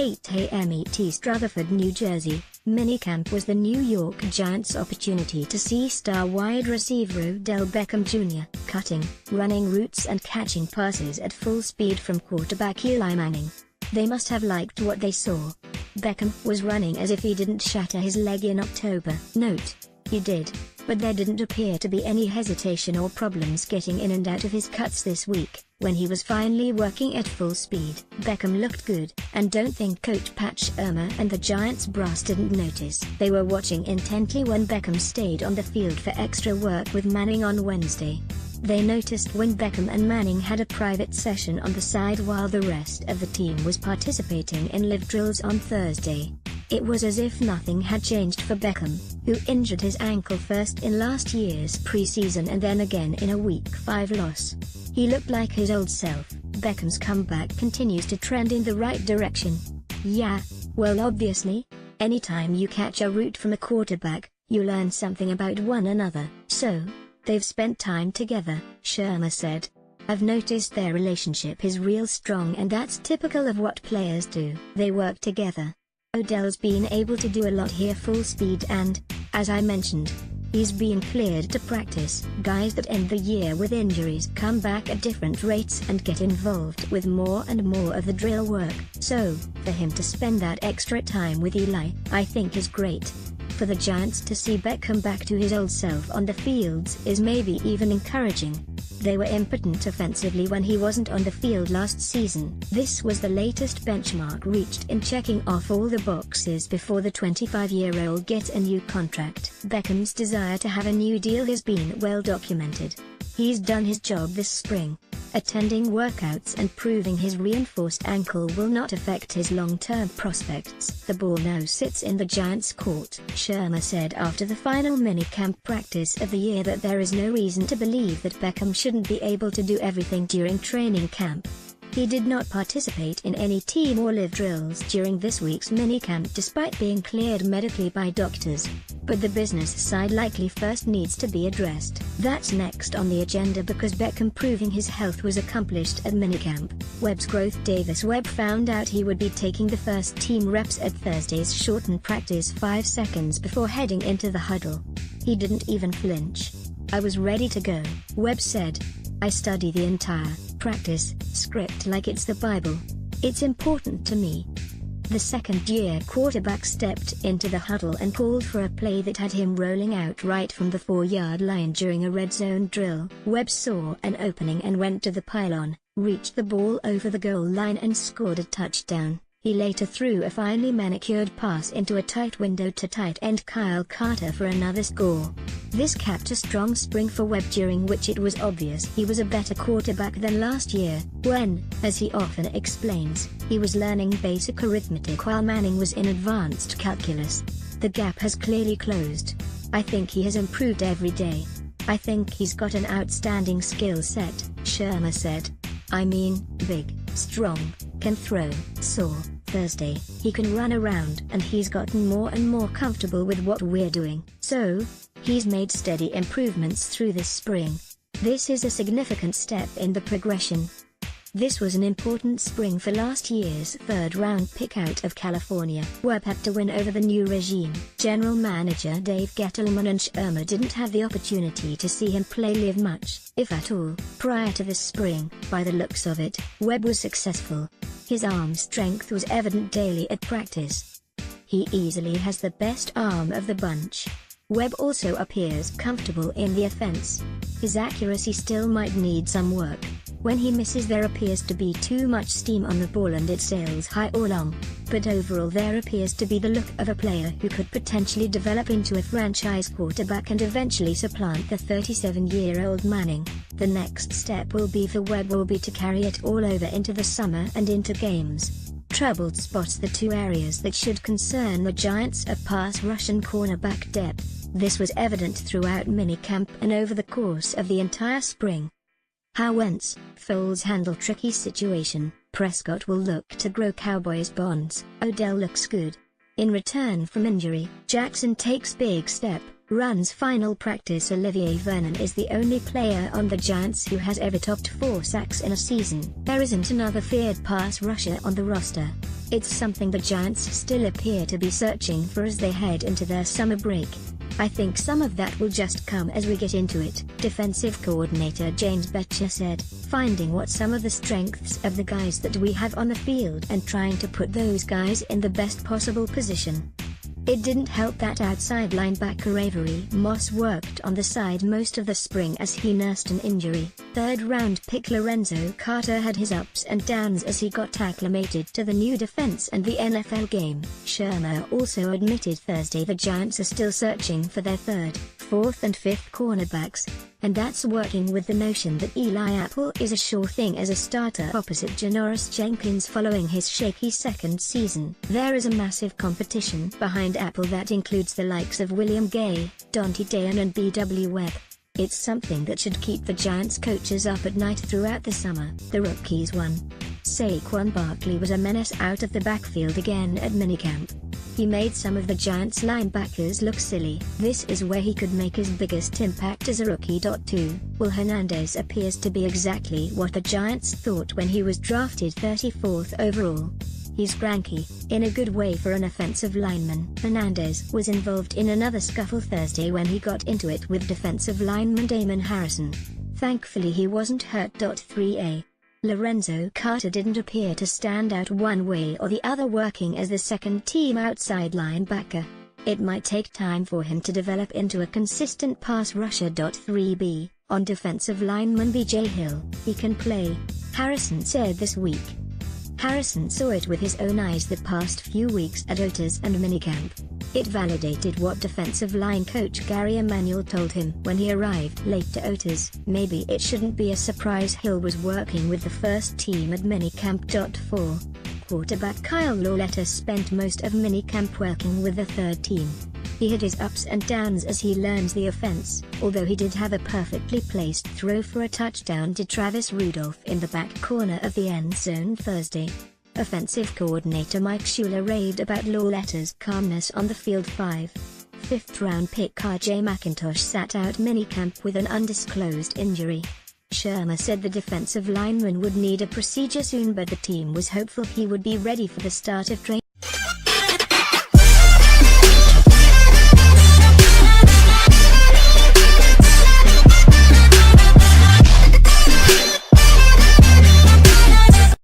8 a.m. ETEAST Rutherford, New Jersey. Minicamp was the New York Giants' opportunity to see star wide receiver Odell Beckham Jr. cutting, running routes and catching passes at full speed from quarterback Eli Manning. They must have liked what they saw. Beckham was running as if he didn't shatter his leg in October. Note: he did, but there didn't appear to be any hesitation or problems getting in and out of his cuts this week. When he was finally working at full speed, Beckham looked good, and don't think Coach Pat Shurmur and the Giants brass didn't notice. They were watching intently when Beckham stayed on the field for extra work with Manning on Wednesday. They noticed when Beckham and Manning had a private session on the side while the rest of the team was participating in live drills on Thursday. It was as if nothing had changed for Beckham, who injured his ankle first in last year's preseason and then again in a Week 5 loss. He looked like his old self. Beckham's comeback continues to trend in the right direction. Yeah, well, obviously, anytime you catch a route from a quarterback, you learn something about one another. So, they've spent time together, Shurmur said. I've noticed their relationship is real strong, and that's typical of what players do. They work together. Odell's been able to do a lot here full speed and, as I mentioned, he's been cleared to practice. Guys that end the year with injuries come back at different rates and get involved with more and more of the drill work. So, for him to spend that extra time with Eli, I think is great. For the Giants to see Beckham back to his old self on the fields is maybe even encouraging. They were impotent offensively when he wasn't on the field last season. This was the latest benchmark reached in checking off all the boxes before the 25-year-old gets a new contract. Beckham's desire to have a new deal has been well documented. He's done his job this spring, attending workouts and proving his reinforced ankle will not affect his long-term prospects. The ball now sits in the Giants' court. Shurmur said after the final minicamp practice of the year that there is no reason to believe that Beckham shouldn't be able to do everything during training camp. He did not participate in any team or live drills during this week's minicamp despite being cleared medically by doctors. But the business side likely first needs to be addressed. That's next on the agenda because Beckham proving his health was accomplished at minicamp. Webb's growth. Davis Webb found out he would be taking the first team reps at Thursday's shortened practice 5 seconds before heading into the huddle. He didn't even flinch. I was ready to go, Webb said. I study the entire practice script like it's the Bible. It's important to me. The second-year quarterback stepped into the huddle and called for a play that had him rolling out right from the 4-yard line during a red zone drill. Webb saw an opening and went to the pylon, reached the ball over the goal line and scored a touchdown. He later threw a finely manicured pass into a tight window to tight end Kyle Carter for another score. This capped a strong spring for Webb during which it was obvious he was a better quarterback than last year, when, as he often explains, he was learning basic arithmetic while Manning was in advanced calculus. The gap has clearly closed. I think he has improved every day. I think he's got an outstanding skill set, Shurmur said. I mean, big, strong, can throw. Saw Thursday, he can run around and he's gotten more and more comfortable with what we're doing. So, he's made steady improvements through this spring. This is a significant step in the progression. This was an important spring for last year's third-round pick out of California. Webb had to win over the new regime. General manager Dave Gettleman and Shurmur didn't have the opportunity to see him play live much, if at all, prior to this spring. By the looks of it, Webb was successful. His arm strength was evident daily at practice. He easily has the best arm of the bunch. Webb also appears comfortable in the offense. His accuracy still might need some work. When he misses, there appears to be too much steam on the ball and it sails high or long. But overall there appears to be the look of a player who could potentially develop into a franchise quarterback and eventually supplant the 37-year-old Manning. The next step will be for Webb to carry it all over into the summer and into games. Troubled spots. The two areas that should concern the Giants are pass rush and cornerback depth. This was evident throughout minicamp and over the course of the entire spring. How Wentz, Foles handle tricky situation. Prescott will look to grow Cowboys bonds. Odell looks good. In return from injury, Jackson takes big step. Runs final practice. Olivier Vernon is the only player on the Giants who has ever topped 4 sacks in a season. There isn't another feared pass rusher on the roster. It's something the Giants still appear to be searching for as they head into their summer break. I think some of that will just come as we get into it, defensive coordinator James Bettcher said, finding what some of the strengths of the guys that we have on the field and trying to put those guys in the best possible position. It didn't help that outside linebacker Avery Moss worked on the side most of the spring as he nursed an injury. Third-round pick Lorenzo Carter had his ups and downs as he got acclimated to the new defense and the NFL game. Shermer also admitted Thursday the Giants are still searching for their third, fourth and fifth cornerbacks, and that's working with the notion that Eli Apple is a sure thing as a starter opposite Janoris Jenkins following his shaky second season. There is a massive competition behind Apple that includes the likes of William Gay, Dante Dayan and B.W. Webb. It's something that should keep the Giants coaches up at night throughout the summer. The rookies won. Saquon Barkley was a menace out of the backfield again at minicamp. He made some of the Giants linebackers look silly. This is where he could make his biggest impact as a rookie. 2. Will Hernandez appears to be exactly what the Giants thought when he was drafted 34th overall. He's cranky, in a good way for an offensive lineman. Hernandez was involved in another scuffle Thursday when he got into it with defensive lineman Damon Harrison. Thankfully he wasn't hurt. 3a. Lorenzo Carter didn't appear to stand out one way or the other working as the second-team outside linebacker. It might take time for him to develop into a consistent pass rusher. 3b. On defensive lineman B.J. Hill, he can play, Harrison said this week. Harrison saw it with his own eyes the past few weeks at OTAs and minicamp. It validated what defensive line coach Gary Emanuel told him when he arrived late to OTAs. Maybe it shouldn't be a surprise Hill was working with the first team at minicamp. 4. Quarterback Kyle Lauletta spent most of minicamp working with the third team. He had his ups and downs as he learns the offense, although he did have a perfectly placed throw for a touchdown to Travis Rudolph in the back corner of the end zone Thursday. Offensive coordinator Mike Shula raved about Lauletta's calmness on the field. 5. Fifth-round pick R.J. McIntosh sat out minicamp with an undisclosed injury. Shermer said the defensive lineman would need a procedure soon, but the team was hopeful he would be ready for the start of training.